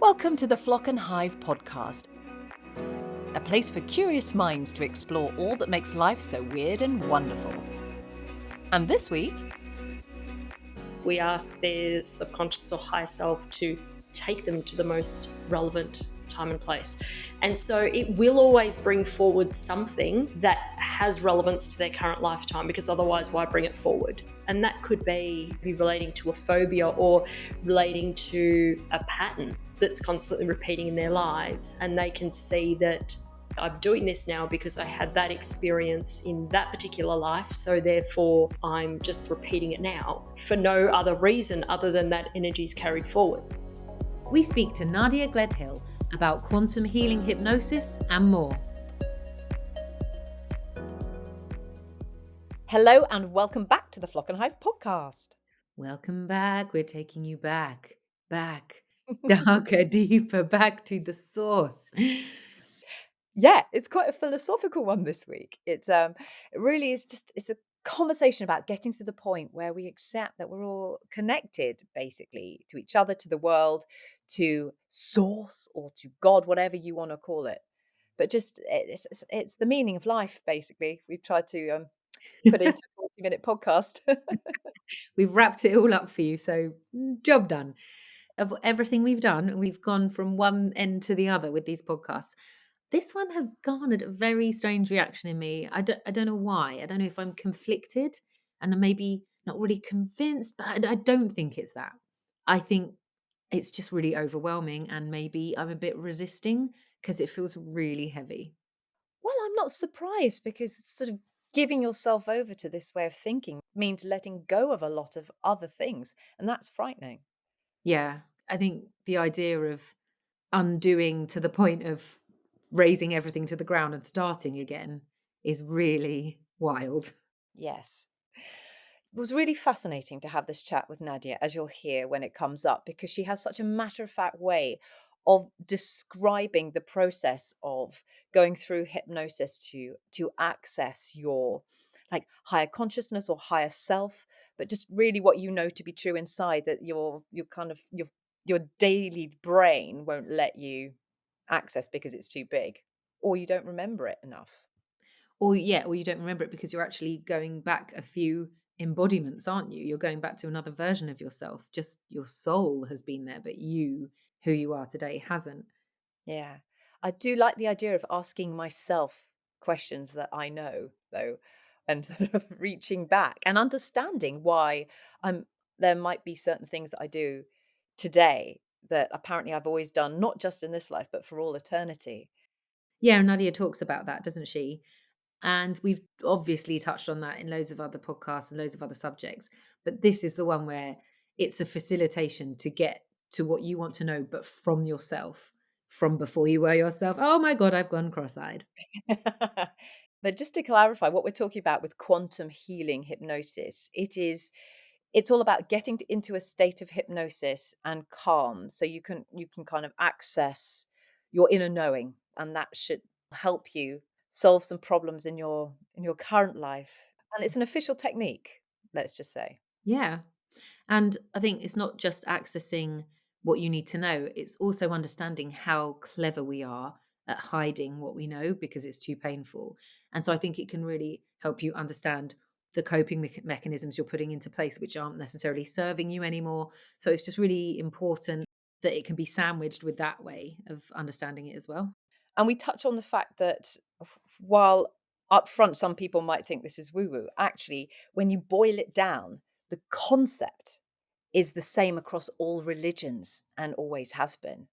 Welcome to the Flock and Hive podcast, a place for curious minds to explore all that makes life so weird and wonderful. And this week, we ask their subconscious or higher self to take them to the most relevant time and place. And so it will always bring forward something that has relevance to their current lifetime, because otherwise, why bring it forward? And that could be relating to a phobia or relating to a pattern that's constantly repeating in their lives. And they can see that I'm doing this now because I had that experience in that particular life, so therefore I'm just repeating it now for no other reason other than that energy is carried forward. We speak to Nadia Gledhill about quantum healing hypnosis and more. hello and welcome back to the Flock and Hive podcast. Welcome back. We're taking you back, darker, deeper, back to the source. Yeah, it's quite a philosophical one this week. It really is it's a conversation about getting to the point where we accept that we're all connected, basically, to each other, to the world, to source or to God, whatever you want to call it. But just it's the meaning of life, basically. We've tried to put into a 40-minute podcast. We've wrapped it all up for you, so job done. Of everything we've done, we've gone from one end to the other with these podcasts. This one has garnered a very strange reaction in me. I don't know why. I don't know if I'm conflicted and I'm maybe not really convinced, but I don't think it's that. I think it's just really overwhelming and maybe I'm a bit resisting because it feels really heavy. Well, I'm not surprised because sort of giving yourself over to this way of thinking means letting go of a lot of other things, and that's frightening. Yeah, I think the idea of undoing to the point of raising everything to the ground and starting again is really wild. Yes. It was really fascinating to have this chat with Nadia, as you'll hear when it comes up, because she has such a matter-of-fact way of describing the process of going through hypnosis to access your like higher consciousness or higher self, but just really what you know to be true inside that your kind of your daily brain won't let you access because it's too big or you don't remember it enough. Or or you don't remember it because you're actually going back a few embodiments, aren't you? You're going back to another version of yourself. Just your soul has been there, but you, who you are today, hasn't. Yeah. I do like the idea of asking myself questions that I know, though, and sort of reaching back and understanding why there might be certain things that I do today that apparently I've always done, not just in this life, but for all eternity. Yeah, and Nadia talks about that, doesn't she? And we've obviously touched on that in loads of other podcasts and loads of other subjects. But this is the one where it's a facilitation to get to what you want to know, but from yourself, from before you were yourself. Oh my God, I've gone cross eyed. But just to clarify, what we're talking about with quantum healing hypnosis, it's all about getting into a state of hypnosis and calm so you can kind of access your inner knowing, and that should help you solve some problems in your current life. And it's an official technique, let's just say. Yeah. And I think it's not just accessing what you need to know, it's also understanding how clever we are at hiding what we know because it's too painful. And so I think it can really help you understand the coping mechanisms you're putting into place, which aren't necessarily serving you anymore. So it's just really important that it can be sandwiched with that way of understanding it as well. And we touch on the fact that while up front some people might think this is woo woo, actually, when you boil it down, the concept is the same across all religions and always has been.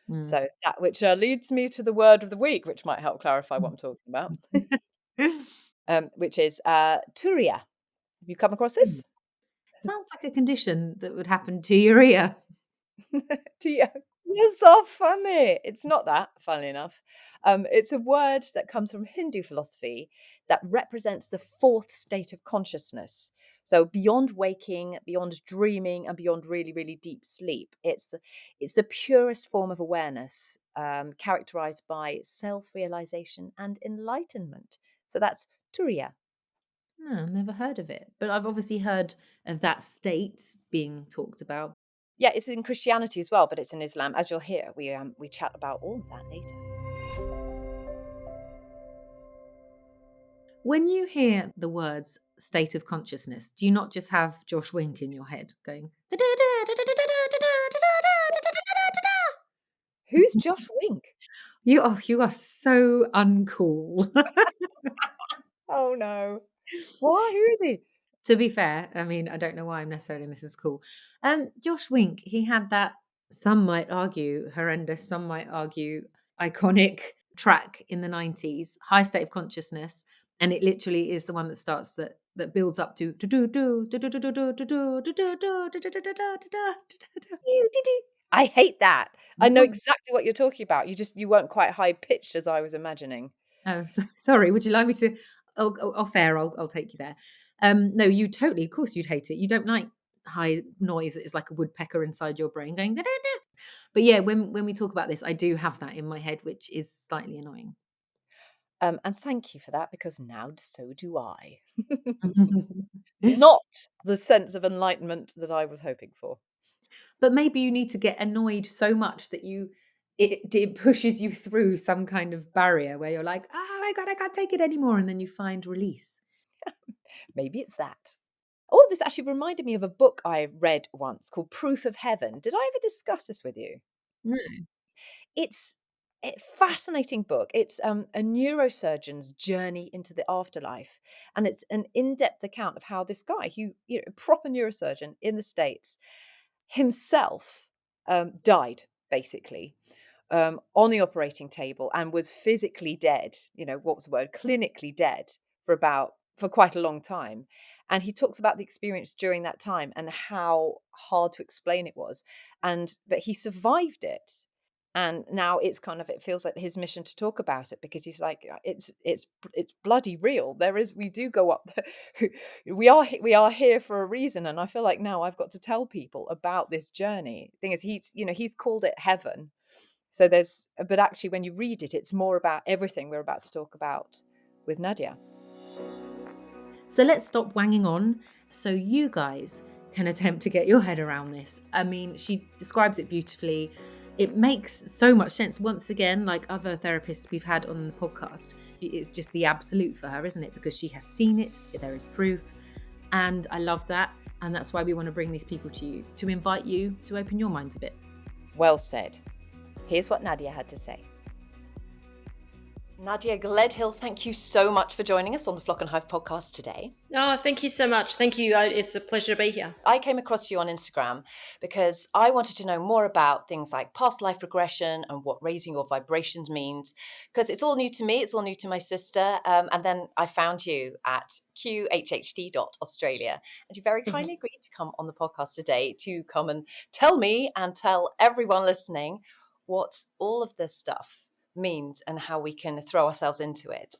Mm. So that which leads me to the word of the week, which might help clarify what I'm talking about, which is Turiya. Have you come across this? Sounds like a condition that would happen to your ear. Turiya. You're so funny. It's not that, funnily enough. It's a word that comes from Hindu philosophy that represents the fourth state of consciousness. So beyond waking, beyond dreaming, and beyond really, really deep sleep, it's the purest form of awareness, characterized by self-realization and enlightenment. So that's Turiya. No, never heard of it. But I've obviously heard of that state being talked about. Yeah, it's in Christianity as well, but it's in Islam. As you'll hear, we chat about all of that later. When you hear the words state of consciousness, do you not just have Josh Wink in your head going? Who's Josh Wink? You are so uncool. Oh no. What? Who is he? To be fair, I mean, I don't know why I'm necessarily this is cool. Josh Wink, he had that, some might argue horrendous, some might argue iconic track in the 90s, High State of Consciousness, and it literally is the one that starts that builds up to You did it. I hate that. I know exactly what you're talking about. You weren't quite high pitched as I was imagining. Oh, sorry. Would you like me to? Off air, I'll take you there. No, you totally. Of course, you'd hate it. You don't like high noise that is like a woodpecker inside your brain going. Da, da, da. But yeah, when we talk about this, I do have that in my head, which is slightly annoying. And thank you for that because now so do I. Not the sense of enlightenment that I was hoping for. But maybe you need to get annoyed so much that it pushes you through some kind of barrier where you're like, oh my god, I can't take it anymore, and then you find release. Maybe it's that. Oh, this actually reminded me of a book I read once called Proof of Heaven. Did I ever discuss this with you? No. It's a fascinating book. It's a neurosurgeon's journey into the afterlife, and it's an in-depth account of how this guy, who a proper neurosurgeon in the States, himself died basically on the operating table and was physically dead. What was the word? Clinically dead for quite a long time. And he talks about the experience during that time and how hard to explain it was. But he survived it. And now it feels like his mission to talk about it because he's like, it's bloody real. We do go up there. We are here for a reason. And I feel like now I've got to tell people about this journey. Thing is, he's called it heaven. So but actually when you read it, it's more about everything we're about to talk about with Nadia. So let's stop wanging on so you guys can attempt to get your head around this. I mean, she describes it beautifully. It makes so much sense. Once again, like other therapists we've had on the podcast, it's just the absolute for her, isn't it? Because she has seen it, there is proof. And I love that. And that's why we want to bring these people to you, to invite you to open your minds a bit. Well said. Here's what Nadia had to say. Nadia Gledhill, thank you so much for joining us on the Flock and Hive podcast today. Oh, thank you so much. Thank you. It's a pleasure to be here. I came across you on Instagram because I wanted to know more about things like past life regression and what raising your vibrations means, because it's all new to me. It's all new to my sister. And then I found you at qhht.australia. And you very kindly agreed to come on the podcast today to come and tell me and tell everyone listening what all of this stuff means and how we can throw ourselves into it.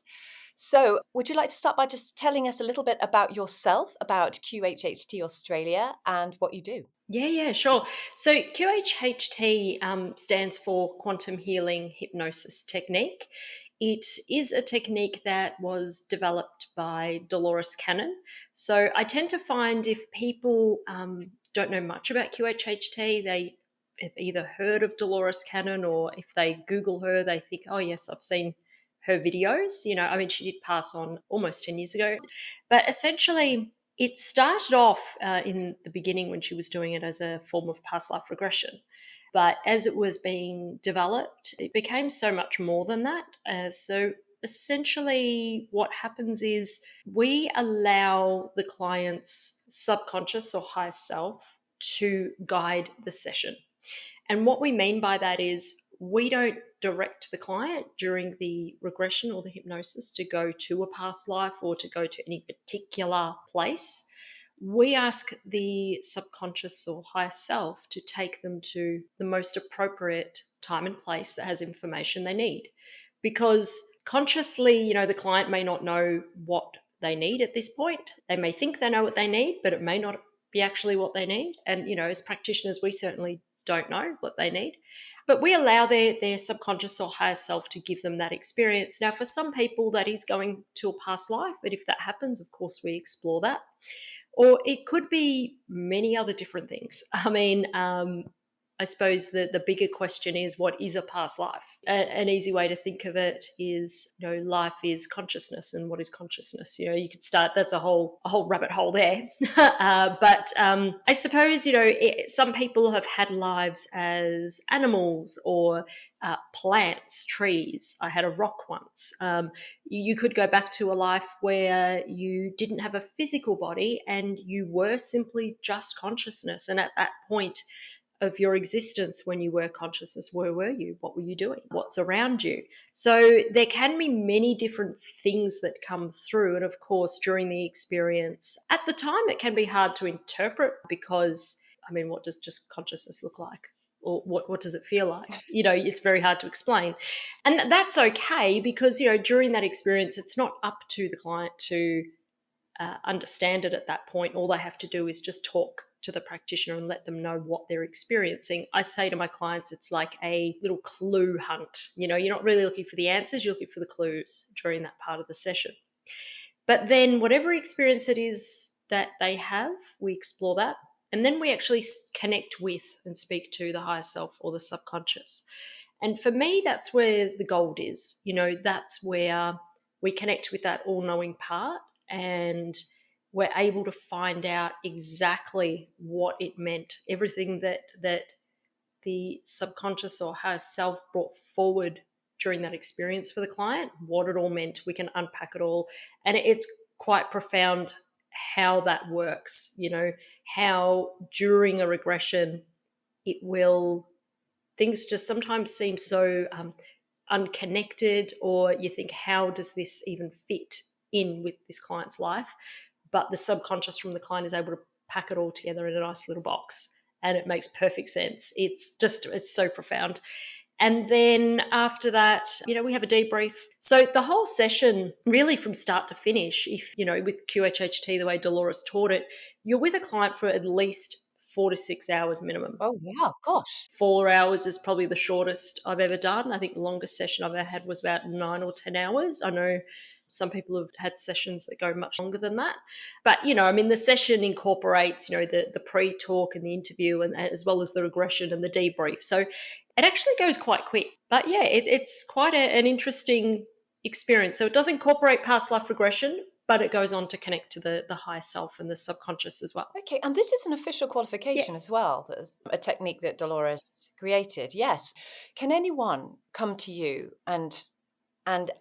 So, would you like to start by just telling us a little bit about yourself, about QHHT Australia, and what you do? Yeah, sure. So QHHT stands for Quantum Healing Hypnosis Technique. It is a technique that was developed by Dolores Cannon. So I tend to find if people don't know much about QHHT, they have either heard of Dolores Cannon or if they Google her, they think, oh, yes, I've seen her videos. I mean, she did pass on almost 10 years ago. But essentially, it started off in the beginning when she was doing it as a form of past life regression. But as it was being developed, it became so much more than that. So essentially, what happens is we allow the client's subconscious or higher self to guide the session. And what we mean by that is we don't direct the client during the regression or the hypnosis to go to a past life or to go to any particular place. We ask the subconscious or higher self to take them to the most appropriate time and place that has information they need. Because consciously, the client may not know what they need at this point. They may think they know what they need, but it may not be actually what they need. And, as practitioners, we certainly don't know what they need. But we allow their subconscious or higher self to give them that experience. Now, for some people, that is going to a past life. But if that happens, of course, we explore that. Or it could be many other different things. I mean, I suppose the bigger question is, what is a past life? An easy way to think of it is, life is consciousness, and what is consciousness? You could start. That's a whole rabbit hole there. But I suppose some people have had lives as animals or plants, trees. I had a rock once. You could go back to a life where you didn't have a physical body and you were simply just consciousness. And at that point of your existence, when you were consciousness, where were you? What were you doing? What's around you? So there can be many different things that come through. And of course, during the experience, at the time, it can be hard to interpret because, I mean, what does just consciousness look like? Or what does it feel like? It's very hard to explain. And that's okay because, during that experience, it's not up to the client to understand it at that point. All they have to do is just talk to the practitioner and let them know what they're experiencing. I say to my clients, it's like a little clue hunt. You're not really looking for the answers, you're looking for the clues during that part of the session. But then, whatever experience it is that they have, we explore that. And then we actually connect with and speak to the higher self or the subconscious. And for me, that's where the gold is. That's where we connect with that all knowing part, and we're able to find out exactly what it meant, everything that the subconscious or higher self brought forward during that experience for the client, what it all meant. We can unpack it all. And it's quite profound how that works, how during a regression it will, things just sometimes seem so unconnected, or you think, how does this even fit in with this client's life? But the subconscious from the client is able to pack it all together in a nice little box, and it makes perfect sense. It's so profound. And then after that, we have a debrief. So the whole session, really from start to finish, if, with QHHT, the way Dolores taught it, you're with a client for at least 4 to 6 hours minimum. Oh, wow, gosh. 4 hours is probably the shortest I've ever done. I think the longest session I've ever had was about 9 or 10 hours. I know some people have had sessions that go much longer than that. But, the session incorporates, the pre-talk and the interview, and as well as the regression and the debrief. So it actually goes quite quick. But yeah, it's quite an interesting experience. So it does incorporate past life regression, but it goes on to connect to the higher self and the subconscious as well. Okay, and this is an official Yeah. qualification as well. There's a technique that Dolores created. Yes. Can anyone come to you and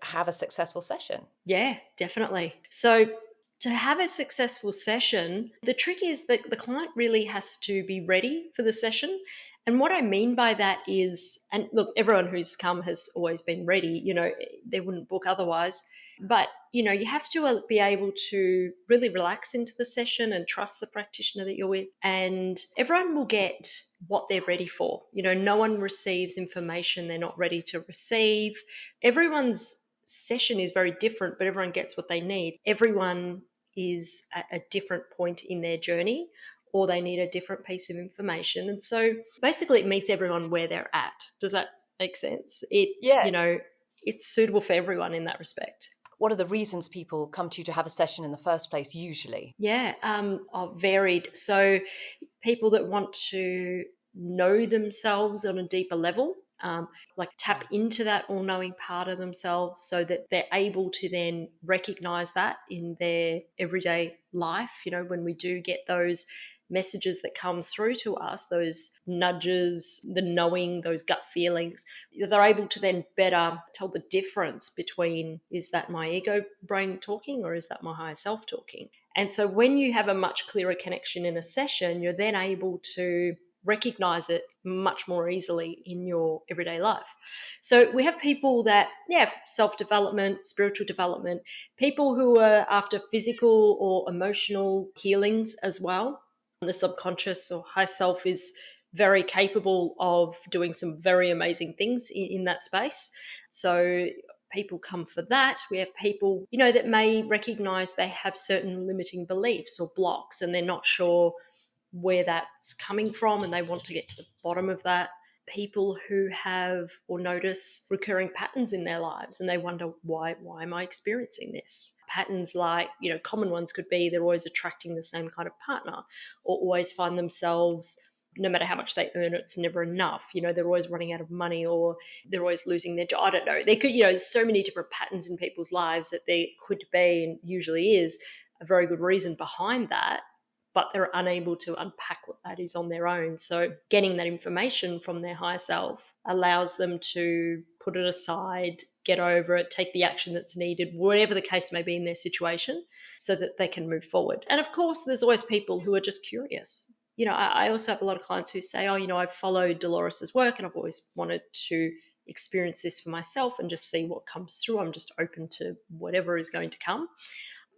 have a successful session? Yeah, definitely. So to have a successful session, the trick is that the client really has to be ready for the session. And what I mean by that is, and look, everyone who's come has always been ready, they wouldn't book otherwise. But, you have to be able to really relax into the session and trust the practitioner that you're with. And everyone will get what they're ready for. No one receives information they're not ready to receive. Everyone's session is very different, but everyone gets what they need. Everyone is at a different point in their journey, or they need a different piece of information. And so basically it meets everyone where they're at. Does that make sense? Yeah. It's suitable for everyone in that respect. What are the reasons people come to you to have a session in the first place usually? Yeah, are varied. So people that want to know themselves on a deeper level, like tap into that all-knowing part of themselves, so that they're able to then recognize that in their everyday life. When we do get those messages that come through to us, those nudges, the knowing, those gut feelings, they're able to then better tell the difference between, is that my ego brain talking, or is that my higher self talking? And so when you have a much clearer connection in a session, you're then able to recognize it much more easily in your everyday life. So we have people that, self-development, spiritual development, people who are after physical or emotional healings as well. The subconscious or high self is very capable of doing some very amazing things in that space. So people come for that. We have people, that may recognize they have certain limiting beliefs or blocks, and they're not sure where that's coming from, and they want to get to the bottom of that. people who have or notice recurring patterns in their lives, and they wonder, why am I experiencing this? Patterns like, common ones could be they're always attracting the same kind of partner, or always find themselves, no matter how much they earn, it's never enough. They're always running out of money, or they're always losing their job. I don't know. They could, there's so many different patterns in people's lives that there could be, and usually is, a very good reason behind that, but they're unable to unpack what that is on their own. So getting that information from their higher self allows them to put it aside, get over it, take the action that's needed, whatever the case may be in their situation, so that they can move forward. And of course, there's always people who are just curious. I also have a lot of clients who say, I've followed Dolores's work and I've always wanted to experience this for myself and just see what comes through. I'm just open to whatever is going to come.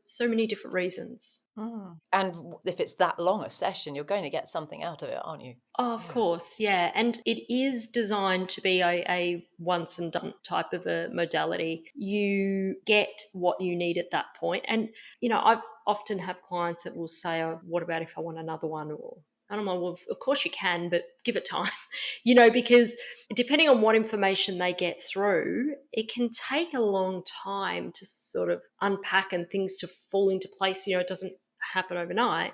So many different reasons. And if it's that long a session, you're going to get something out of it, aren't you? Oh, of Yeah. course, yeah. And it is designed to be a once and done type of a modality. You get what you need at that point. And, I've often have clients that will say, what about if I want another one? Or I don't know, well, of course you can, but give it time, because depending on what information they get through, it can take a long time to sort of unpack and things to fall into place. It doesn't happen overnight.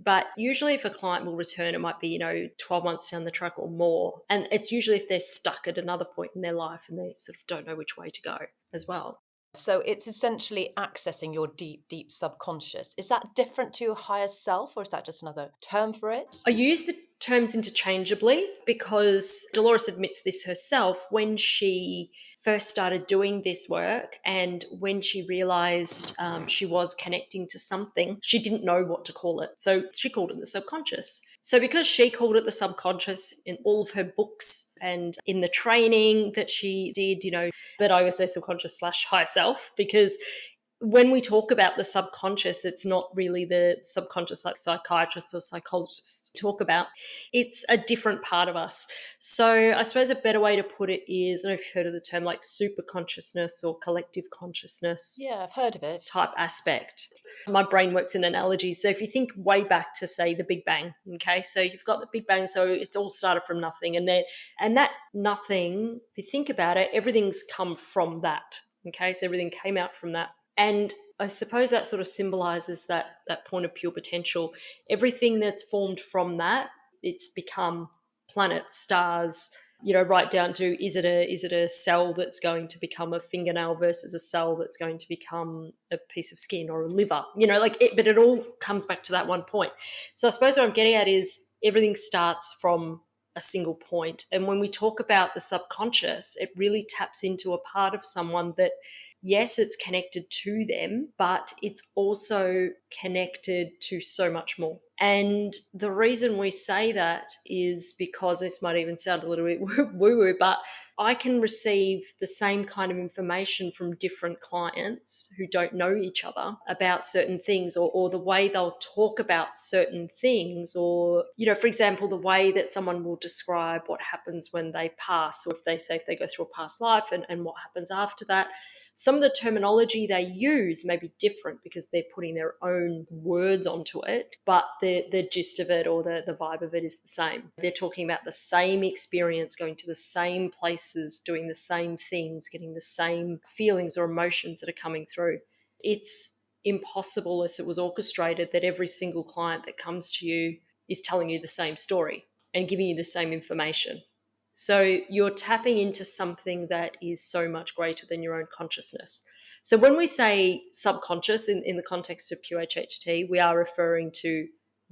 But usually if a client will return, it might be, 12 months down the track or more. And it's usually if they're stuck at another point in their life and they sort of don't know which way to go as well. So it's essentially accessing your deep, deep subconscious. Is that different to your higher self, or is that just another term for it? I use the terms interchangeably because Dolores admits this herself when she first started doing this work, and when she realized she was connecting to something, she didn't know what to call it. So she called it the subconscious. So because she called it the subconscious in all of her books and in the training that she did, but I always say subconscious / higher self, because when we talk about the subconscious, it's not really the subconscious like psychiatrists or psychologists talk about. It's a different part of us. So I suppose a better way to put it is, I don't know if you've heard of the term like super consciousness or collective consciousness Yeah, I've heard of it. type aspect. My brain works in analogies. So if you think way back to, say, the Big Bang, okay, so you've got the Big Bang, so it's all started from nothing, and that nothing, if you think about it, everything's come from that. Okay, so everything came out from that. And I suppose that sort of symbolizes that point of pure potential. Everything that's formed from that, it's become planets, stars, right down to, is it a cell that's going to become a fingernail versus a cell that's going to become a piece of skin or a liver, but it all comes back to that one point. So I suppose what I'm getting at is everything starts from a single point. And when we talk about the subconscious, it really taps into a part of someone that, yes, it's connected to them, but it's also connected to so much more. And the reason we say that is because this might even sound a little bit woo-woo, but I can receive the same kind of information from different clients who don't know each other about certain things, or the way they'll talk about certain things, or, for example, the way that someone will describe what happens when they pass, or if they go through a past life and what happens after that. Some of the terminology they use may be different because they're putting their own words onto it, but the gist of it, or the vibe of it, is the same. They're talking about the same experience, going to the same places, doing the same things, getting the same feelings or emotions that are coming through. It's impossible, as it was orchestrated, that every single client that comes to you is telling you the same story and giving you the same information. So you're tapping into something that is so much greater than your own consciousness. So when we say subconscious in the context of QHHT, we are referring to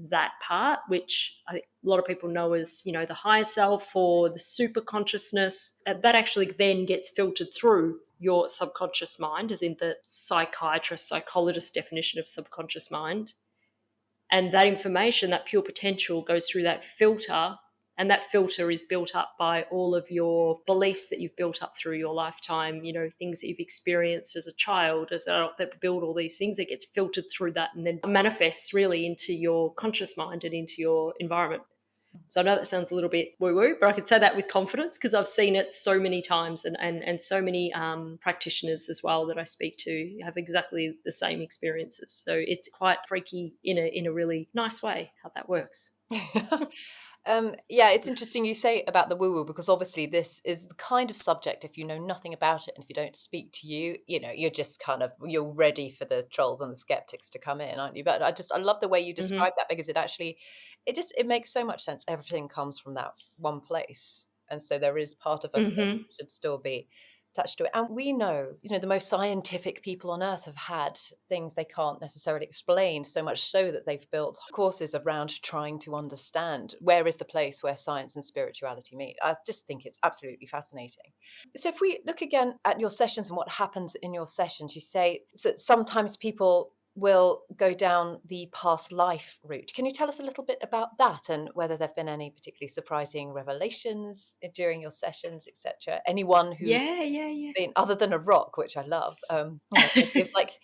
that part, which I think a lot of people know as, the higher self or the super consciousness. That actually then gets filtered through your subconscious mind, as in the psychologist definition of subconscious mind. And that information, that pure potential, goes through that filter, and that filter is built up by all of your beliefs that you've built up through your lifetime, things that you've experienced as a child, as an adult, that build all these things. That gets filtered through that and then manifests really into your conscious mind and into your environment. So I know that sounds a little bit woo-woo, but I can say that with confidence because I've seen it so many times, and so many practitioners as well that I speak to have exactly the same experiences. So it's quite freaky in a really nice way how that works. Yeah, it's interesting you say about the woo woo because obviously this is the kind of subject, if you know nothing about it and if you don't speak to you, you're just kind of, you're ready for the trolls and the skeptics to come in, aren't you? But I love the way you Hmm. describe that because it makes so much sense. Everything comes from that one place. And so there is part of us that Hmm. should still be attached to it. And we know, the most scientific people on earth have had things they can't necessarily explain, so much so that they've built courses around trying to understand where is the place where science and spirituality meet. I just think it's absolutely fascinating. So if we look again at your sessions and what happens in your sessions, you say that sometimes people will go down the past life route. Can you tell us a little bit about that and whether there've been any particularly surprising revelations during your sessions, etc.? Anyone who Yeah, yeah, been other than a rock, which I love, yeah. gives like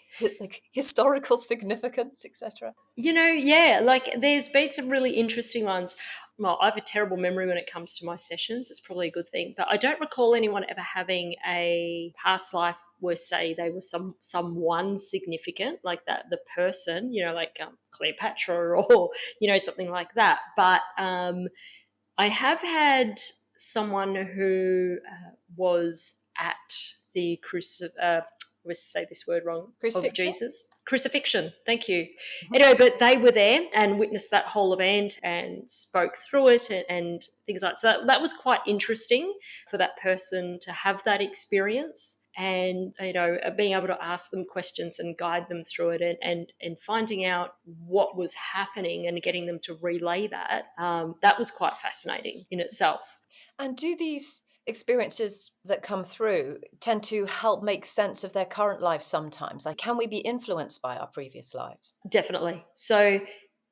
historical significance, etc. Yeah, like there's been some really interesting ones. Well, I have a terrible memory when it comes to my sessions. It's probably a good thing, but I don't recall anyone ever having a past life where, say, they were someone significant, like that the person, like Cleopatra or something like that. But I have had someone who was at the I always say this word wrong, of Crucifixion. Jesus. Crucifixion. Thank you. Mhm. Anyway, but they were there and witnessed that whole event and spoke through it and things like that. So that was quite interesting for that person to have that experience and being able to ask them questions and guide them through it and finding out what was happening and getting them to relay that, that was quite fascinating in itself. And do these experiences that come through tend to help make sense of their current life sometimes? Like, can we be influenced by our previous lives? Definitely. So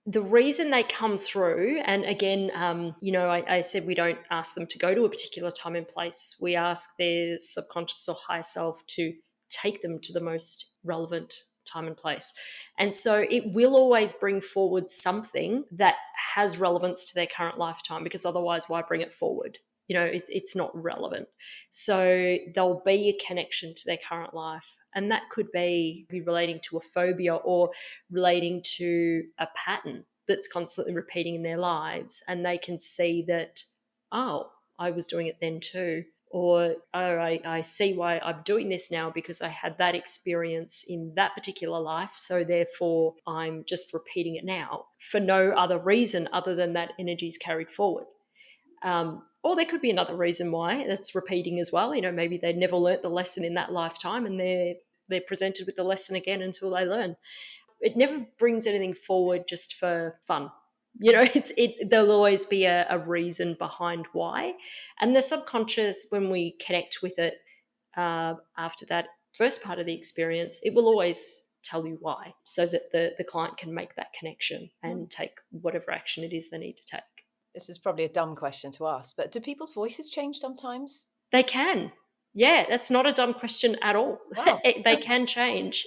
the reason they come through, and again, I said we don't ask them to go to a particular time and place. We ask their subconscious or higher self to take them to the most relevant time and place. And so it will always bring forward something that has relevance to their current lifetime, because otherwise, why bring it forward? It's not relevant. So there'll be a connection to their current life. And that could be relating to a phobia or relating to a pattern that's constantly repeating in their lives. And they can see that, oh, I was doing it then too. Or, oh, I see why I'm doing this now because I had that experience in that particular life. So therefore, I'm just repeating it now for no other reason other than that energy is carried forward. Or there could be another reason why that's repeating as well. Maybe they never learnt the lesson in that lifetime and they're presented with the lesson again until they learn. It never brings anything forward just for fun. There'll always be a reason behind why. And the subconscious, when we connect with it after that first part of the experience, it will always tell you why so that the client can make that connection Hmm. and take whatever action it is they need to take. This is probably a dumb question to ask, but do people's voices change sometimes? They can. Yeah, that's not a dumb question at all. Wow. They can change.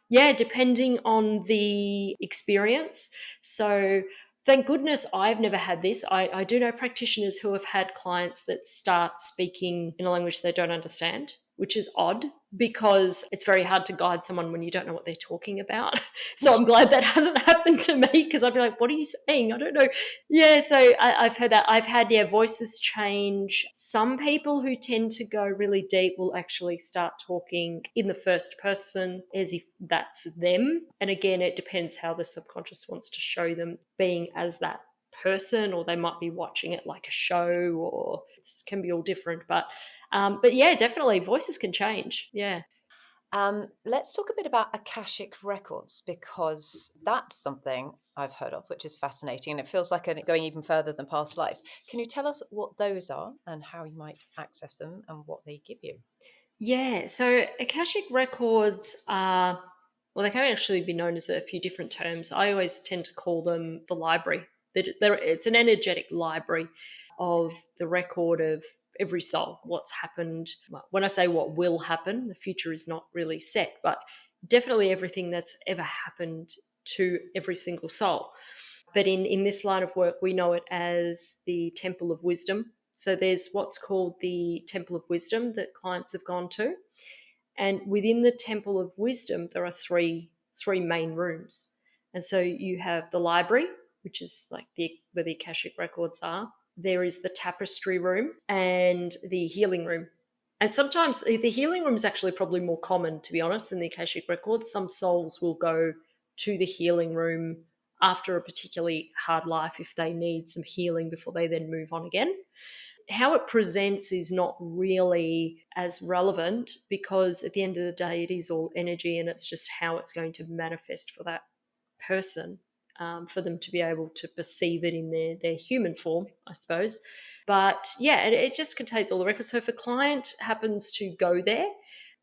Yeah, depending on the experience. So, thank goodness I've never had this. I do know practitioners who have had clients that start speaking in a language they don't understand, which is odd because it's very hard to guide someone when you don't know what they're talking about. So, I'm glad that hasn't happened to me because I'd be like, what are you saying? I don't know. Yeah, so I've heard that. I've had, voices change. Some people who tend to go really deep will actually start talking in the first person as if that's them. And again, it depends how the subconscious wants to show them being as that person, or they might be watching it like a show, or it can be all different. But yeah, definitely voices can change. Yeah. Let's talk a bit about akashic records because that's something I've heard of, which is fascinating, and it feels like going even further than past lives. Can you tell us what those are and how you might access them and what they give you? Yeah, so Akashic records are, well, they can actually be known as a few different terms. I always tend to call them the library. It's an energetic library of the record of every soul, what's happened. Well, when I say what will happen, the future is not really set, but definitely everything that's ever happened to every single soul. But in this line of work, we know it as the Temple of Wisdom. So there's what's called the Temple of Wisdom that clients have gone to. And within the Temple of Wisdom, there are three main rooms. And so you have the library, which is like where the akashic records are. There is the tapestry room and the healing room. And sometimes the healing room is actually probably more common, to be honest, than the akashic records. Some souls will go to the healing room after a particularly hard life if they need some healing before they then move on again. How it presents is not really as relevant, because at the end of the day, it is all energy, and it's just how it's going to manifest for that person, for them to be able to perceive it in their human form, I suppose. But yeah, it just contains all the records. So if a client happens to go there,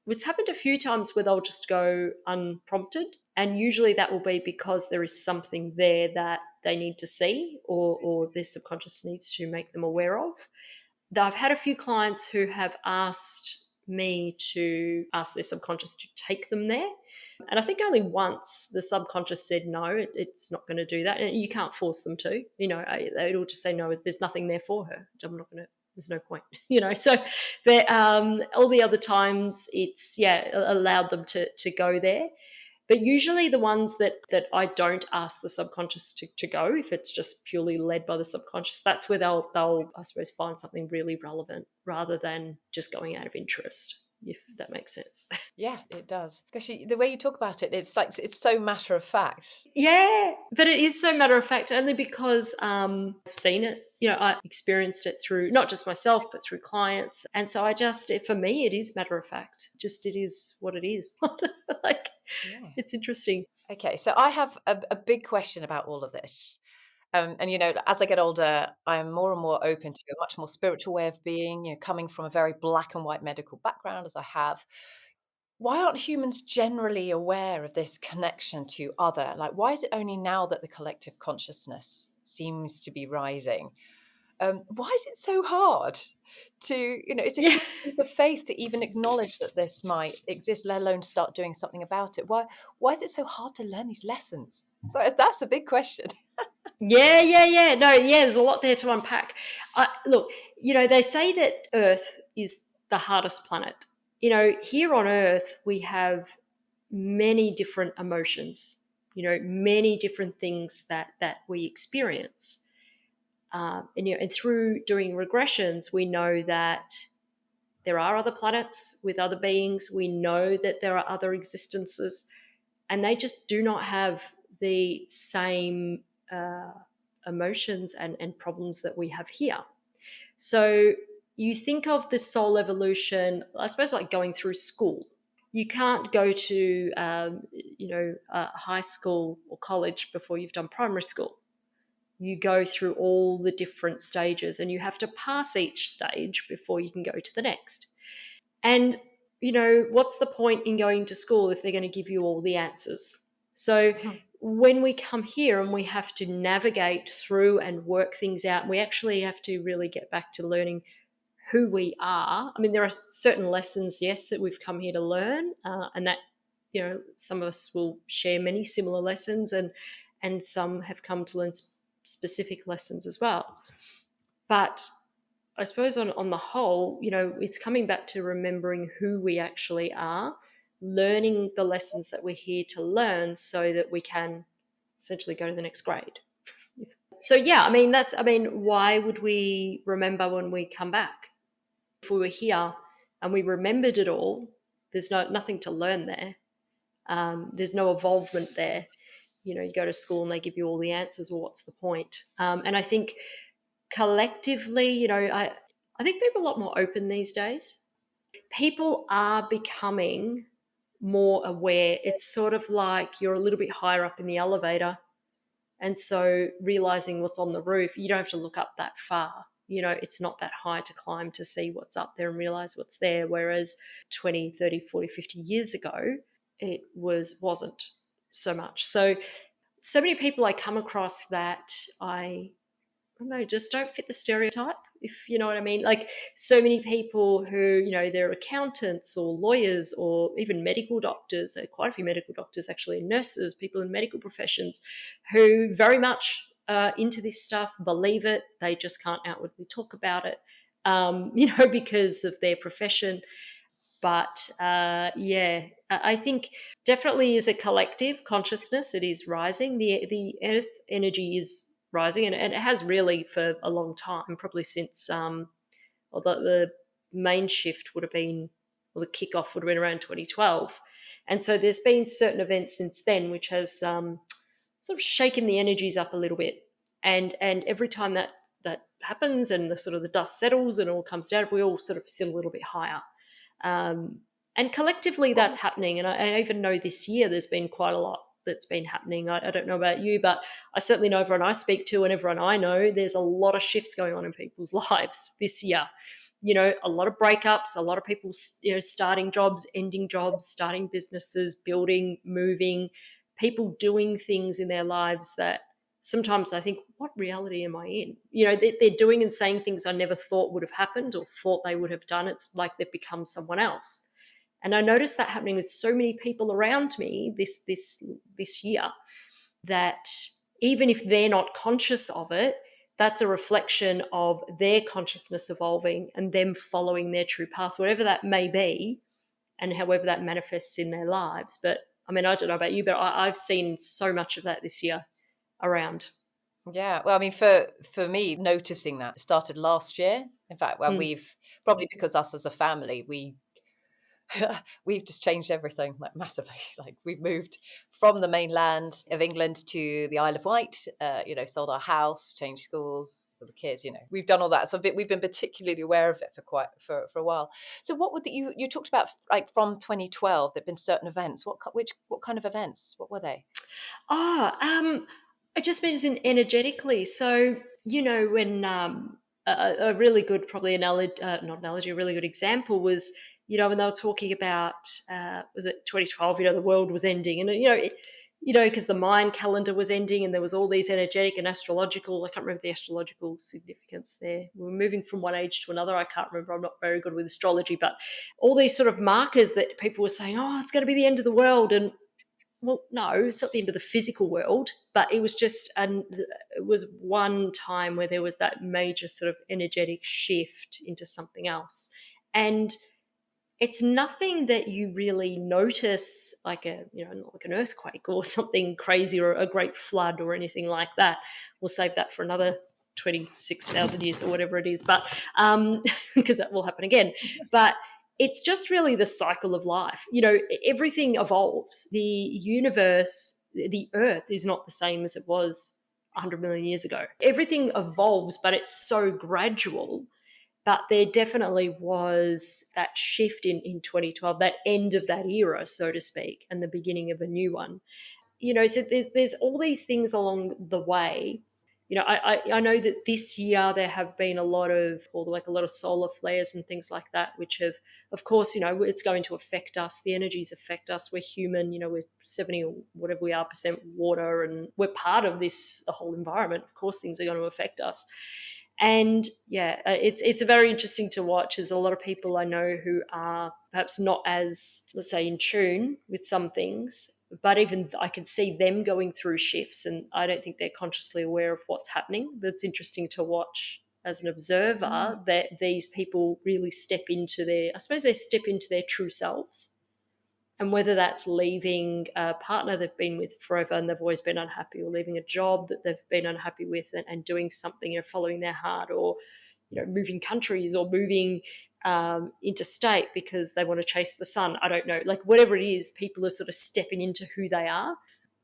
it's happened a few times where they'll just go unprompted. And usually that will be because there is something there that they need to see, or their subconscious needs to make them aware of. I've had a few clients who have asked me to ask their subconscious to take them there. And I think only once the subconscious said no, it's not going to do that. And you can't force them to. It'll just say no, there's nothing there for her. I'm not going to, there's no point, So, but all the other times it's, allowed them to go there. But usually the ones that I don't ask the subconscious to go, if it's just purely led by the subconscious, that's where they'll I suppose find something really relevant rather than just going out of interest, if that makes sense. Yeah, it does. Because the way you talk about it, it's like it's so matter of fact. Yeah, but it is so matter of fact only because I've seen it. I experienced it through not just myself, but through clients. And so for me, it is matter of fact. Just it is what it is. Like, Yeah. it's interesting. Okay, so I have a big question about all of this. And as I get older, I am more and more open to a much more spiritual way of being. Coming from a very black and white medical background, as I have. Why aren't humans generally aware of this connection to other? Like, why is it only now that the collective consciousness seems to be rising? Why is it so hard to, it's a Yeah. huge leap of faith to even acknowledge that this might exist, let alone start doing something about it. Why is it so hard to learn these lessons? So that's a big question. Yeah. No, yeah, there's a lot there to unpack. Look, they say that Earth is the hardest planet. Here on Earth, we have many different emotions, many different things that we experience. And through doing regressions, we know that there are other planets with other beings. We know that there are other existences, and they just do not have the same emotions and problems that we have here. So you think of the soul evolution, I suppose, like going through school. You can't go to, high school or college before you've done primary school. You go through all the different stages, and you have to pass each stage before you can go to the next. And, what's the point in going to school if they're going to give you all the answers? So when we come here and we have to navigate through and work things out, we actually have to really get back to learning who we are. I mean, there are certain lessons, yes, that we've come here to learn, and that, some of us will share many similar lessons, and some have come to learn specific lessons as well. But I suppose on the whole, it's coming back to remembering who we actually are, learning the lessons that we're here to learn so that we can essentially go to the next grade. So yeah, why would we remember when we come back? If we were here and we remembered it all, there's nothing to learn there. There's no evolvement there. You go to school and they give you all the answers. Well, what's the point? And I think collectively, I think people are a lot more open these days. People are becoming more aware. It's sort of like you're a little bit higher up in the elevator. And so realizing what's on the roof, you don't have to look up that far. It's not that high to climb to see what's up there and realize what's there. Whereas 20, 30, 40, 50 years ago, it wasn't so much. So many people I come across that I don't know, just don't fit the stereotype, if you know what I mean. Like, so many people who, they're accountants or lawyers or even medical doctors, quite a few medical doctors actually, nurses, people in medical professions who very much into this stuff, believe it, they just can't outwardly talk about it, because of their profession. But I think definitely as a collective consciousness, it is rising. The earth energy is rising, and it has really for a long time, probably since well, the main shift would have been, well, the kickoff would have been around 2012. And so there's been certain events since then which has sort of shaken the energies up a little bit. And every time that happens and the sort of the dust settles and all comes down, we all sort of feel a little bit higher. Um, and collectively What that's would happening. And I even know this year there's been quite a lot that's been happening. I don't know about you, but I certainly know everyone I speak to and everyone I know, there's a lot of shifts going on in people's lives this year. You know, a lot of breakups, a lot of people, starting jobs, ending jobs, starting businesses, building, moving, people doing things in their lives that sometimes I think, what reality am I in? You know, they're doing and saying things I never thought would have happened or thought they would have done. It's like they've become someone else. And I noticed that happening with so many people around me this year, that even if they're not conscious of it, that's a reflection of their consciousness evolving and them following their true path, whatever that may be, and however that manifests in their lives. But I mean, I don't know about you, but I've seen so much of that this year around. Yeah, well, I mean, for me, noticing that started last year. In fact, well, Mm. we've probably because us as a family, we've just changed everything like massively. Like we've moved from the mainland of England to the Isle of Wight. Sold our house, changed schools for the kids. We've done all that. So we've been particularly aware of it for a while. So what would you talked about like from 2012? There've been certain events. What kind of events? What were they? Oh, I just mean as in energetically. So, when a really good, probably analogy, not analogy, a really good example was, when they were talking about, was it 2012, the world was ending. And, because the Mayan calendar was ending and there was all these energetic and astrological, I can't remember the astrological significance there. We were moving from one age to another. I can't remember. I'm not very good with astrology, but all these sort of markers that people were saying, oh, it's going to be the end of the world. And well, no, it's not the end of the physical world, but it was just it was one time where there was that major sort of energetic shift into something else. And it's nothing that you really notice, like not like an earthquake or something crazy or a great flood or anything like that. We'll save that for another 26,000 years or whatever it is, but because that will happen again. But it's just really the cycle of life. Everything evolves. The universe, the earth is not the same as it was 100 million years ago. Everything evolves, but it's so gradual. But there definitely was that shift in 2012, that end of that era, so to speak, and the beginning of a new one. So there's all these things along the way. I know that this year there have been a lot of, or like a lot of solar flares and things like that, which have, of course, it's going to affect us. The energies affect us. We're human. We're 70 or whatever we are percent water, and we're part of the whole environment. Of course, things are going to affect us. And yeah, it's very interesting to watch. There's a lot of people I know who are perhaps not as, let's say, in tune with some things, but even I could see them going through shifts, and I don't think they're consciously aware of what's happening. But it's interesting to watch as an observer that these people really step into I suppose they step into their true selves, and whether that's leaving a partner they've been with forever and they've always been unhappy, or leaving a job that they've been unhappy with, and doing something, following their heart, or moving countries, or moving interstate because they want to chase the sun. I don't know, like whatever it is, people are sort of stepping into who they are.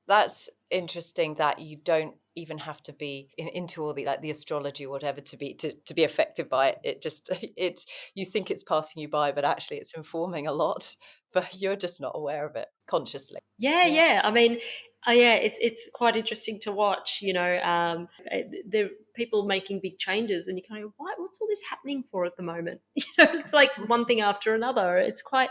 That's interesting that you don't even have to be into all the like the astrology or whatever to be affected by it. It just it's you think it's passing you by, but actually it's informing a lot, but you're just not aware of it consciously. Yeah, Yeah. yeah. I mean, yeah, it's quite interesting to watch. There are people making big changes, and you kind of go, what's all this happening for at the moment? It's like one thing after another. It's quite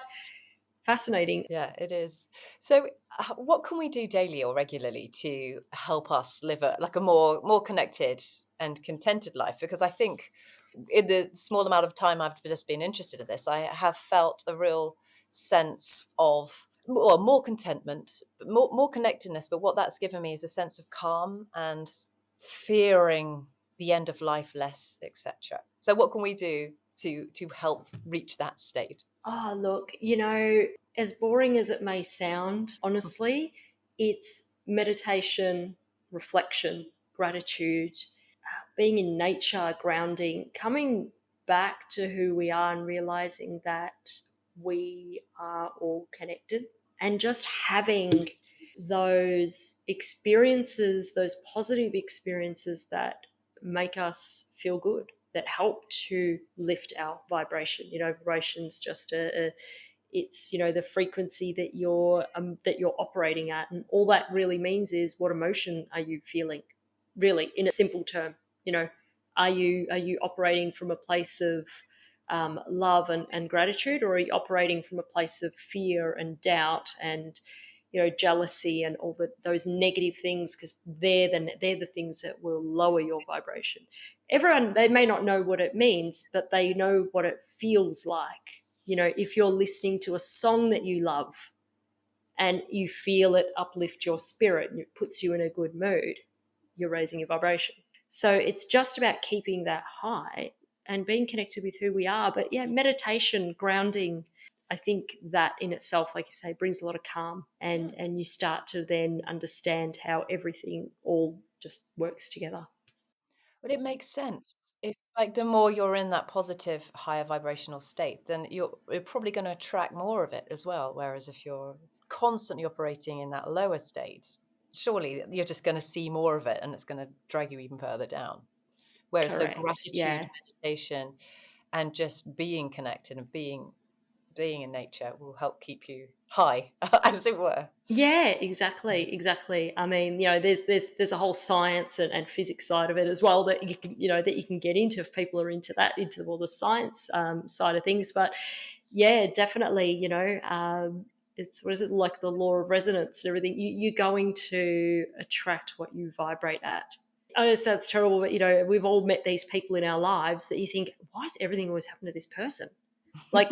fascinating. Yeah, it is. So, what can we do daily or regularly to help us live a more connected and contented life? Because I think in the small amount of time I've just been interested in this, I have felt a real sense of more contentment, more connectedness. But what that's given me is a sense of calm and fearing the end of life less, etc. So, what can we do to help reach that state? Oh, look, as boring as it may sound, honestly, it's meditation, reflection, gratitude, being in nature, grounding, coming back to who we are and realizing that we are all connected, and just having those experiences, those positive experiences that make us feel good, that help to lift our vibration. Vibration's just it's the frequency that you're operating at, and all that really means is, what emotion are you feeling, really, in a simple term. Are you operating from a place of love and gratitude, or are you operating from a place of fear and doubt and jealousy and all those negative things? Because they're the things that will lower your vibration. Everyone, they may not know what it means, but they know what it feels like. If you're listening to a song that you love and you feel it uplift your spirit and it puts you in a good mood, you're raising your vibration. So it's just about keeping that high and being connected with who we are. But yeah, meditation, grounding, I think that in itself, like you say, brings a lot of calm, and you start to then understand how everything all just works together. But it makes sense. If like the more you're in that positive, higher vibrational state, then you're probably going to attract more of it as well. Whereas if you're constantly operating in that lower state, surely you're just going to see more of it and it's going to drag you even further down. Whereas so Correct. gratitude, Yeah. meditation, and just being connected and being in nature will help keep you high, as it were. Yeah, exactly. I mean, there's a whole science and physics side of it as well that you can get into if people are into that, into all the science side of things. But yeah, definitely, it's, what is it, like the law of resonance and everything. You're going to attract what you vibrate at. I know it sounds terrible, but we've all met these people in our lives that you think, why does everything always happen to this person? Like,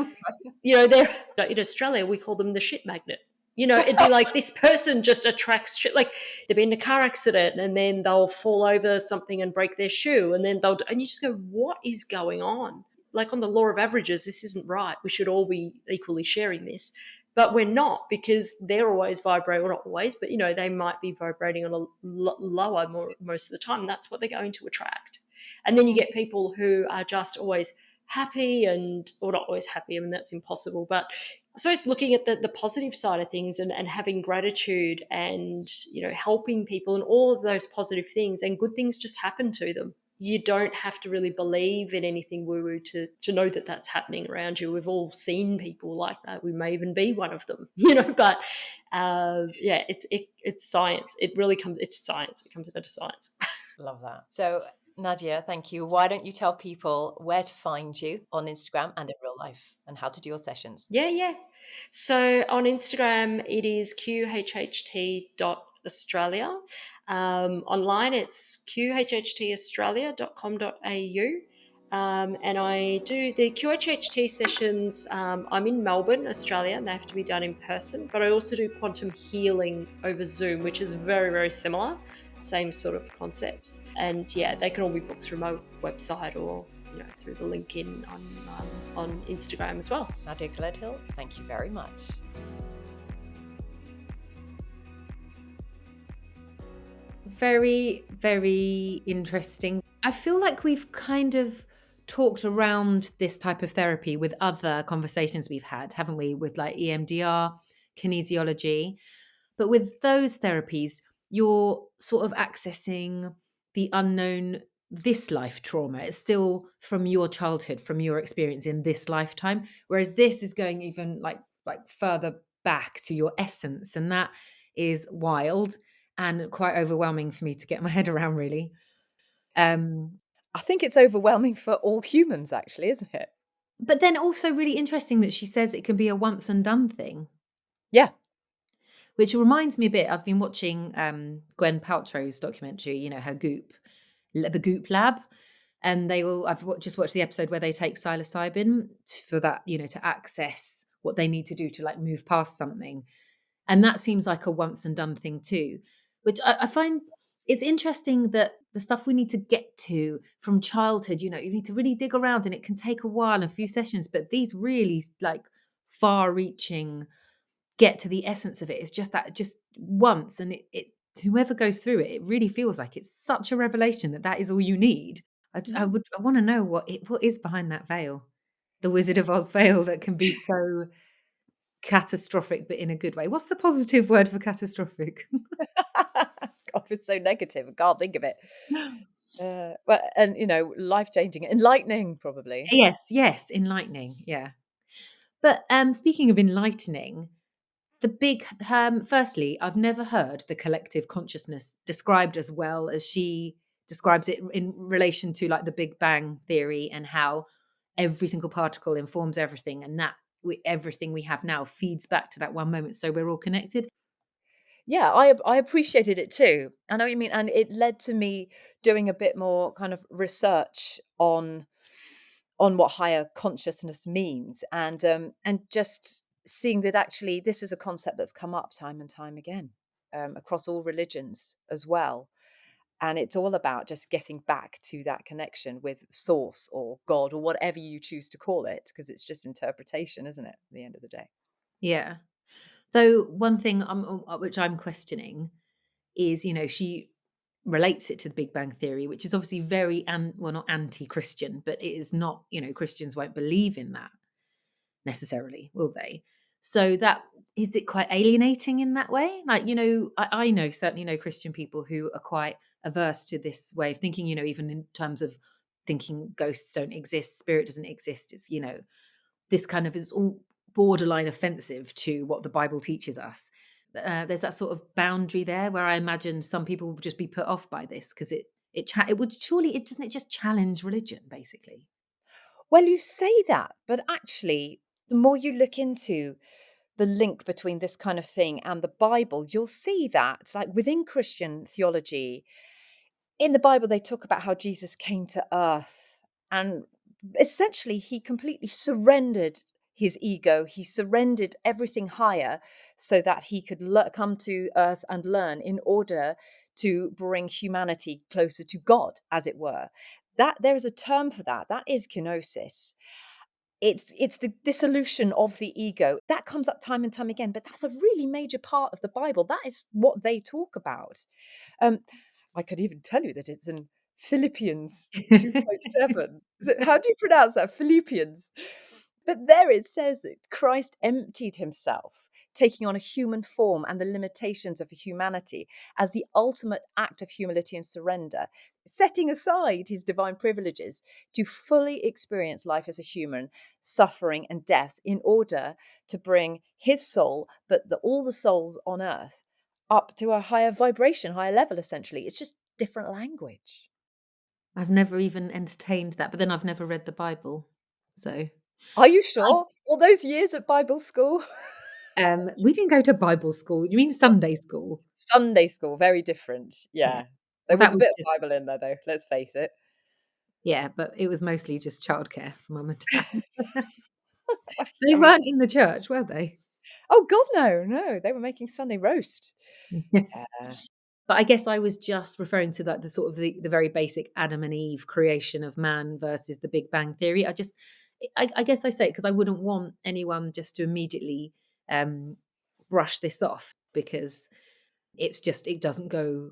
they're in Australia, we call them the shit magnet. It'd be like, this person just attracts shit. Like, they've been in a car accident and then they'll fall over something and break their shoe, and then and you just go, what is going on? Like, on the law of averages, this isn't right. We should all be equally sharing this. But we're not, because they're always vibrating, well, not always, but they might be vibrating on a lower most of the time. That's what they're going to attract. And then you get people who are just always happy, or not always happy. I mean, that's impossible. But I suppose looking at the positive side of things, and having gratitude, and helping people, and all of those positive things, and good things just happen to them. You don't have to really believe in anything woo-woo to know that that's happening around you. We've all seen people like that. We may even be one of them, But yeah, it's science. It's science. It comes down to science. Love that. So, Nadia, thank you. Why don't you tell people where to find you on Instagram and in real life, and how to do your sessions? Yeah. So on Instagram, it is qhht.australia. Online, it's qhhtaustralia.com.au. And I do the QHHT sessions. I'm in Melbourne, Australia, and they have to be done in person. But I also do quantum healing over Zoom, which is very, very similar. Same sort of concepts. And yeah, they can all be booked through my website, or through the link on Instagram as well. Nadia Gledhill, thank you very much. Very, very interesting. I feel like we've kind of talked around this type of therapy with other conversations we've had, haven't we? With like EMDR, kinesiology. But with those therapies, you're sort of accessing the unknown, this life trauma. It's still from your childhood, from your experience in this lifetime. Whereas this is going even like further back to your essence. And that is wild and quite overwhelming for me to get my head around, really. I think it's overwhelming for all humans, actually, isn't it? But then also really interesting that she says it can be a once and done thing. Yeah. Which reminds me a bit, I've been watching Gwen Paltrow's documentary, her Goop, the Goop Lab. And just watched the episode where they take psilocybin for that, to access what they need to do to like move past something. And that seems like a once and done thing too, which I find it's interesting that the stuff we need to get to from childhood, you need to really dig around, and it can take a while, a few sessions, but these really like far reaching get to the essence of it. It's just that just once, and it whoever goes through it, it really feels like it's such a revelation that that is all you need. I want to know what is behind that veil, the Wizard of Oz veil that can be so catastrophic, but in a good way. What's the positive word for catastrophic? God, it's so negative. I can't think of it. Well, and life changing, enlightening, probably. Yes, yes, enlightening. Yeah. But speaking of enlightening, the big firstly, I've never heard the collective consciousness described as well as she describes it in relation to like the Big Bang theory and how every single particle informs everything, and that everything we have now feeds back to that one moment, so we're all connected. Yeah, I appreciated it too. I know what you mean, and it led to me doing a bit more kind of research on what higher consciousness means, and just seeing that actually this is a concept that's come up time and time again, across all religions as well. And it's all about just getting back to that connection with source or God or whatever you choose to call it, because it's just interpretation, isn't it? At the end of the day. Yeah. Though one thing which I'm questioning is, she relates it to the Big Bang Theory, which is obviously very, well, not anti-Christian, but it is not, Christians won't believe in that necessarily, will they? So that is it quite alienating in that way? Like, I know certainly know Christian people who are quite averse to this way of thinking, even in terms of thinking ghosts don't exist, spirit doesn't exist. It's, this kind of is all borderline offensive to what the Bible teaches us. There's that sort of boundary there where I imagine some people would just be put off by this because it would surely it doesn't it just challenge religion basically. Well, you say that, but actually, the more you look into the link between this kind of thing and the Bible, you'll see that it's like within Christian theology, in the Bible, they talk about how Jesus came to earth and essentially he completely surrendered his ego. He surrendered everything higher so that he could come to earth and learn in order to bring humanity closer to God, as it were. That there is a term for that. That is kenosis. It's the dissolution of the ego. That comes up time and time again, but that's a really major part of the Bible. That is what they talk about. Um, I could even tell you that it's in Philippians 2.7. How do you pronounce that? Philippians. But there it says that Christ emptied himself, taking on a human form and the limitations of humanity as the ultimate act of humility and surrender, setting aside his divine privileges to fully experience life as a human, suffering and death in order to bring his soul, but all the souls on earth, up to a higher vibration, higher level, essentially. It's just different language. I've never even entertained that, but then I've never read the Bible. So Are you sure? All those years at Bible school? we didn't go to Bible school. You mean Sunday school? Sunday school, very different. Yeah. Yeah. There Well, was that a was bit of just Bible in there, though, let's face it. yeah, but it was mostly just childcare for mum and dad. They I mean, weren't in the church, were they? oh God, no, no, they were making Sunday roast. Yeah. Yeah. But I guess I was just referring to that the sort of the very basic Adam and Eve creation of man versus the Big Bang theory. I guess I say it because I wouldn't want anyone just to immediately um, brush this off because it doesn't go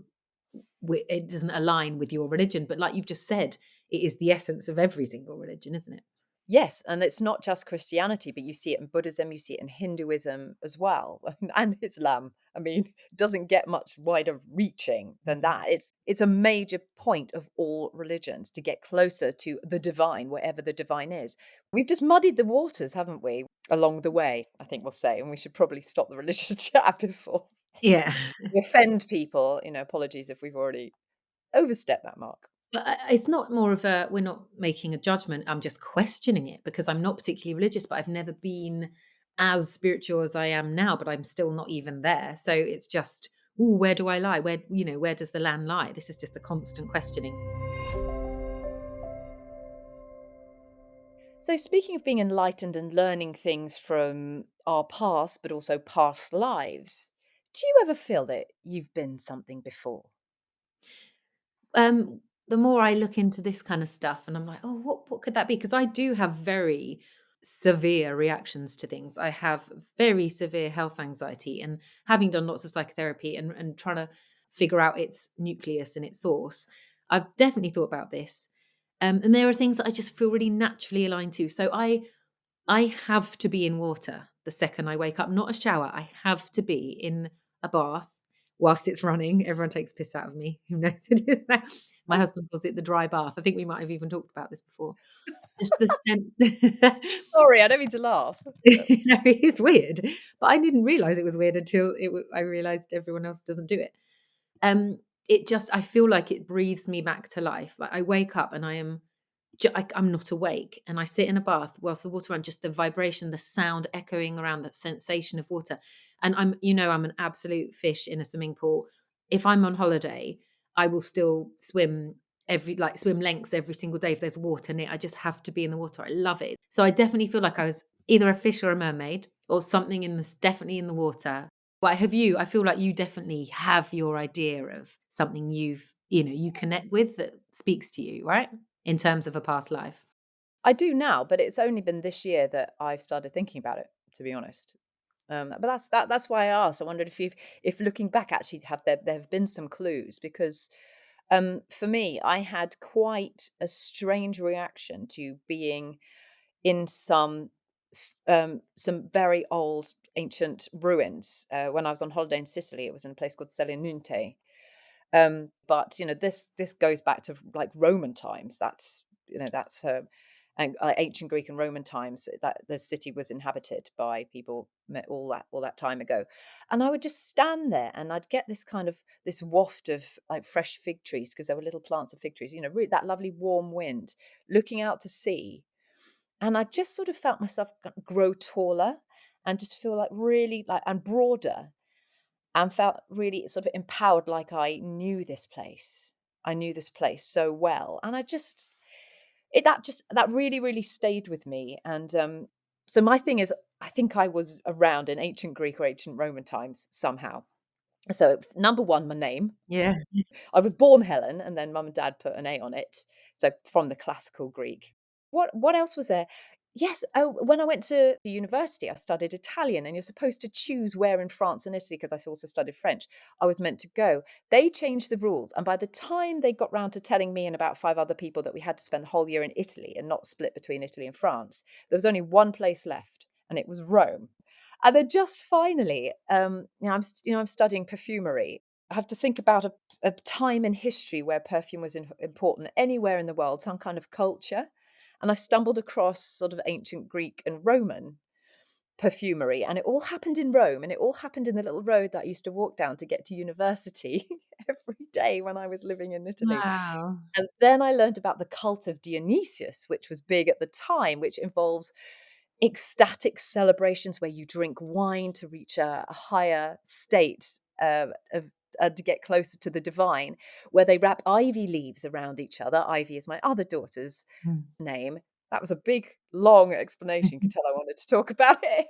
it doesn't align with your religion. But like you've just said, it is the essence of every single religion, isn't it? Yes, and it's not just Christianity, but you see it in Buddhism, you see it in Hinduism as well, and Islam. I mean, it doesn't get much wider reaching than Mhm. that. It's a major point of all religions to get closer to the divine, wherever the divine is. We've just muddied the waters, haven't we, along the way, I think we'll say, and we should probably stop the religious chat before Yeah. we offend people. Apologies if we've already overstepped that mark. But it's not more of a we're not making a judgment. I'm just questioning it because I'm not particularly religious, but I've never been as spiritual as I am now, but I'm still not even there. So it's just, ooh, where do I lie? Where does the land lie? This is just the constant questioning. So, speaking of being enlightened and learning things from our past, but also past lives, do you ever feel that you've been something before? The more I look into this kind of stuff and I'm like, oh, what could that be? Because I do have very severe reactions to things. I have very severe health anxiety and having done lots of psychotherapy and trying to figure out its nucleus and its source. I've definitely thought about this. And there are things that I just feel really naturally aligned to. So I have to be in water the second I wake up, not a shower. I have to be in a bath whilst it's running. Everyone takes piss out of me. Who knows it is that? My husband calls it the dry bath. I think we might have even talked about this before. Just the scent. Sorry, I don't mean to laugh. It is weird, but I didn't realize it was weird until I realized everyone else doesn't do it. It just I feel like it breathes me back to life. Like I wake up and I'm not awake, and I sit in a bath whilst the water runs, just the vibration, the sound echoing around, that sensation of water. And I'm an absolute fish in a swimming pool. If I'm on holiday, I will still swim lengths every single day if there's water near. I just have to be in the water. I love it. So I definitely feel like I was either a fish or a mermaid or something definitely in the water. But have you? I feel like you definitely have your idea of something you connect with that speaks to you, right? In terms of a past life. I do now, but it's only been this year that I've started thinking about it, to be honest. But that's why I asked. I wondered if looking back, actually, there have been some clues, because for me, I had quite a strange reaction to being in some very old ancient ruins when I was on holiday in Sicily. It was in a place called Selinunte. But this goes back to like Roman times. That's and ancient Greek and Roman times, that the city was inhabited by people all that time ago. And I would just stand there and I'd get this waft of like fresh fig trees, because there were little plants of fig trees, really that lovely warm wind, looking out to sea. And I just sort of felt myself grow taller and just feel like really like and broader, and felt really sort of empowered, like I knew this place. I knew this place so well. And I just it that just that really, really stayed with me. And so my thing is, I think I was around in ancient Greek or ancient Roman times somehow. So number one, my name. Yeah. I was born Helen, and then mum and dad put an A on it. So from the classical Greek. What else was there? Yes, oh, when I went to the university, I studied Italian, and you're supposed to choose where in France and Italy, because I also studied French, I was meant to go. They changed the rules, and by the time they got round to telling me and about five other people that we had to spend the whole year in Italy and not split between Italy and France, there was only one place left, and it was Rome. And then just finally, I'm studying perfumery. I have to think about a time in history where perfume was important anywhere in the world, some kind of culture. And I stumbled across sort of ancient Greek and Roman perfumery, and it all happened in Rome, and it all happened in the little road that I used to walk down to get to university every day when I was living in Italy. Wow. And then I learned about the cult of Dionysius, which was big at the time, which involves ecstatic celebrations where you drink wine to reach a higher state of to get closer to the divine, where they wrap ivy leaves around each other. Ivy is my other daughter's Mm. name. That was a big, long explanation. You could tell I wanted to talk about it.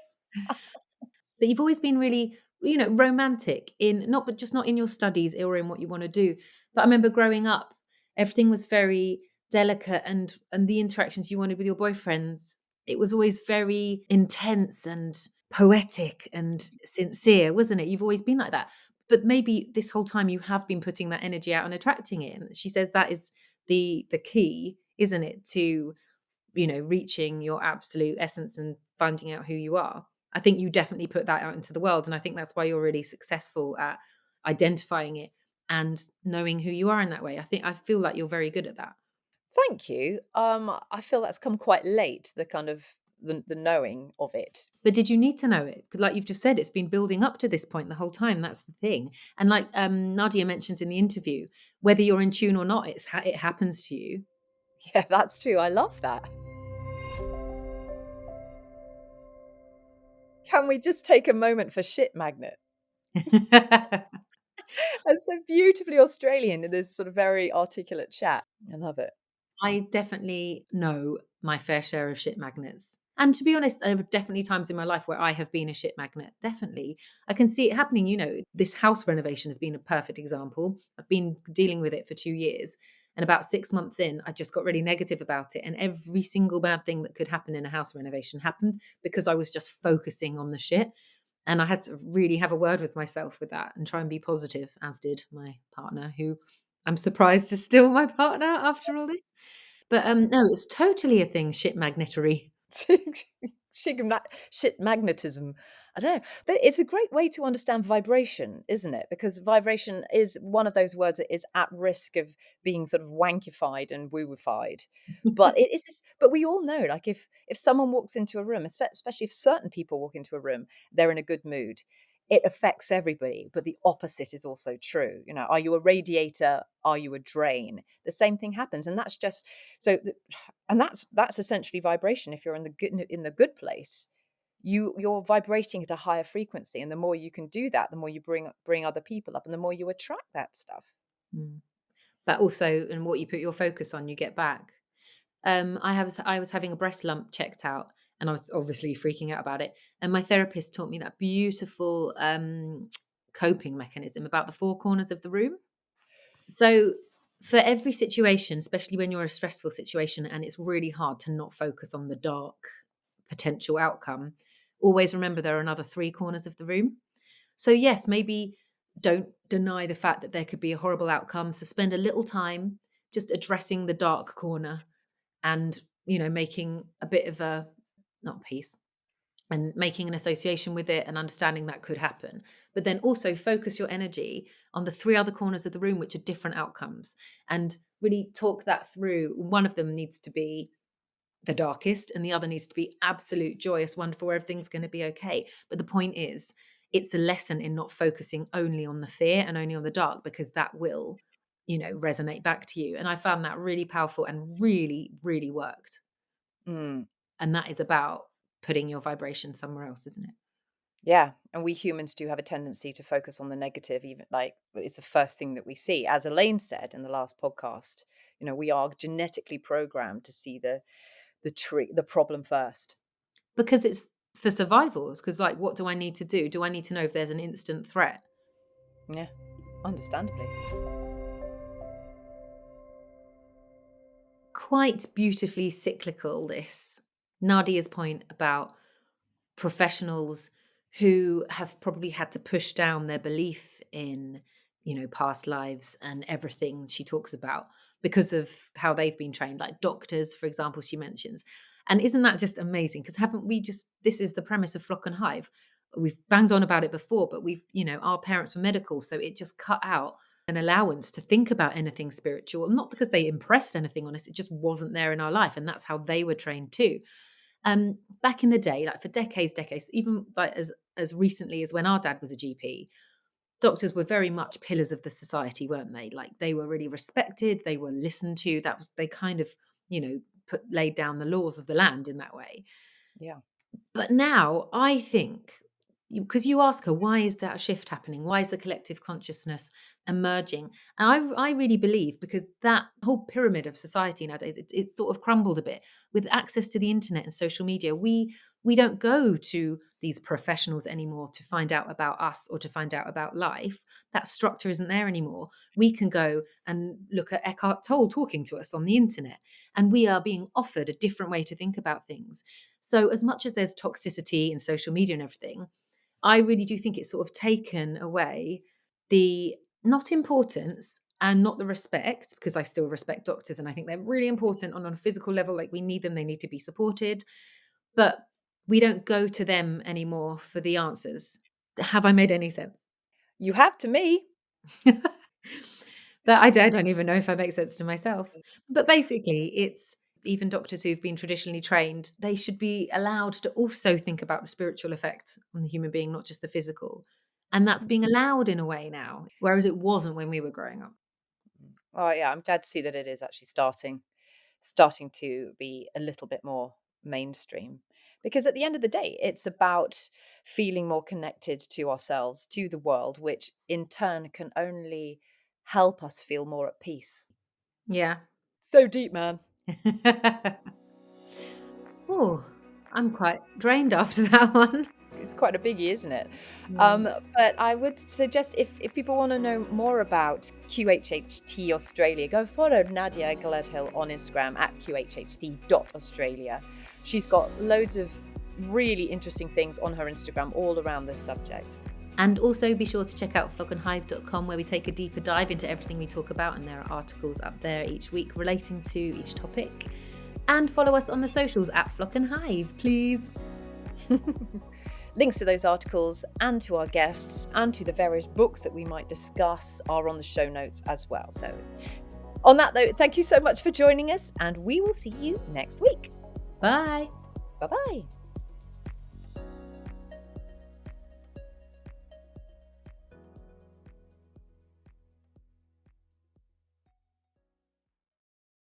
But you've always been really, romantic in not in your studies or in what you want to do. But I remember growing up, everything was very delicate, and the interactions you wanted with your boyfriends, it was always very intense and poetic and sincere, wasn't it? You've always been like that. But maybe this whole time you have been putting that energy out and attracting it. And she says that is the key, isn't it, to reaching your absolute essence and finding out who you are. I think you definitely put that out into the world. And I think that's why you're really successful at identifying it and knowing who you are in that way. I feel like you're very good at that. Thank you. I feel that's come quite late, the kind of the knowing of it. But did you need to know it? Because like you've just said, it's been building up to this point the whole time. That's the thing. And like Nadia mentions in the interview, whether you're in tune or not, it happens to you. Yeah, that's true. I love that. Can we just take a moment for shit magnet? That's so beautifully Australian in this sort of very articulate chat. I love it. I definitely know my fair share of shit magnets. And to be honest, there are definitely times in my life where I have been a shit magnet. Definitely. I can see it happening. This house renovation has been a perfect example. I've been dealing with it for 2 years. And about 6 months in, I just got really negative about it. And every single bad thing that could happen in a house renovation happened because I was just focusing on the shit. And I had to really have a word with myself with that and try and be positive, as did my partner, who I'm surprised is still my partner after all this. But no, it's totally a thing, shit magnetary. Shit magnetism. I don't know. But it's a great way to understand vibration, isn't it? Because vibration is one of those words that is at risk of being sort of wankified and wooified. But it is, but we all know, like if someone walks into a room, especially if certain people walk into a room, they're in a good mood. It affects everybody, but the opposite is also true. You know, are you a radiator? Are you a drain? The same thing happens, and that's just so. And that's essentially vibration. If you're in the good place, you're vibrating at a higher frequency, and the more you can do that, the more you bring other people up, and the more you attract that stuff. Mm. But also, and what you put your focus on, you get back. I was having a breast lump checked out, and I was obviously freaking out about it. And my therapist taught me that beautiful coping mechanism about the four corners of the room. So for every situation, especially when you're in a stressful situation and it's really hard to not focus on the dark potential outcome, always remember there are another three corners of the room. So yes, maybe don't deny the fact that there could be a horrible outcome. So spend a little time just addressing the dark corner and, making a bit of a, not peace, and making an association with it and understanding that could happen. But then also focus your energy on the three other corners of the room, which are different outcomes, and really talk that through. One of them needs to be the darkest, and the other needs to be absolute, joyous, wonderful, where everything's going to be okay. But the point is, it's a lesson in not focusing only on the fear and only on the dark, because that will, resonate back to you. And I found that really powerful and really, really worked. Mm. And that is about putting your vibration somewhere else, isn't it? Yeah, and we humans do have a tendency to focus on the negative, even like it's the first thing that we see. As Elaine said in the last podcast, we are genetically programmed to see the problem first. Because it's for survivals. Because, like, what do I need to do? Do I need to know if there's an instant threat? Yeah, understandably. Quite beautifully cyclical, this. Nadia's point about professionals who have probably had to push down their belief in, past lives and everything she talks about because of how they've been trained, like doctors, for example, she mentions. And isn't that just amazing? Because haven't we just, this is the premise of Flock and Hive. We've banged on about it before, but our parents were medical, so it just cut out an allowance to think about anything spiritual, not because they impressed anything on us, it just wasn't there in our life. And that's how they were trained too. Back in the day, like for decades, even like as recently as when our dad was a GP, doctors were very much pillars of the society, weren't they? Like they were really respected, they were listened to. That was, they kind of, laid down the laws of the land in that way. Yeah. But now I think, because you ask her, why is that shift happening? Why is the collective consciousness emerging? And I really believe because that whole pyramid of society nowadays, it's sort of crumbled a bit with access to the internet and social media. We don't go to these professionals anymore to find out about us or to find out about life. That structure isn't there anymore. We can go and look at Eckhart Tolle talking to us on the internet, and we are being offered a different way to think about things. So as much as there's toxicity in social media and everything, I really do think it's sort of taken away the not importance and not the respect, because I still respect doctors and I think they're really important on a physical level. Like we need them, they need to be supported. But we don't go to them anymore for the answers. Have I made any sense? You have to me. But I don't even know if I make sense to myself. But basically, it's even doctors who've been traditionally trained, they should be allowed to also think about the spiritual effect on the human being, not just the physical. And that's being allowed in a way now, whereas it wasn't when we were growing up. Oh yeah, I'm glad to see that it is actually starting to be a little bit more mainstream. Because at the end of the day, it's about feeling more connected to ourselves, to the world, which in turn can only help us feel more at peace. Yeah. So deep, man. Oh, I'm quite drained after that one. It's quite a biggie, isn't it? Yeah. But I would suggest if people want to know more about QHHT Australia, go follow Nadia Gledhill on Instagram at qhht.australia. She's got loads of really interesting things on her Instagram all around this subject. And also be sure to check out flockandhive.com, where we take a deeper dive into everything we talk about, and there are articles up there each week relating to each topic. And follow us on the socials at Flock and Hive, please. Links to those articles and to our guests and to the various books that we might discuss are on the show notes as well. So on that note, thank you so much for joining us, and we will see you next week. Bye. Bye-bye.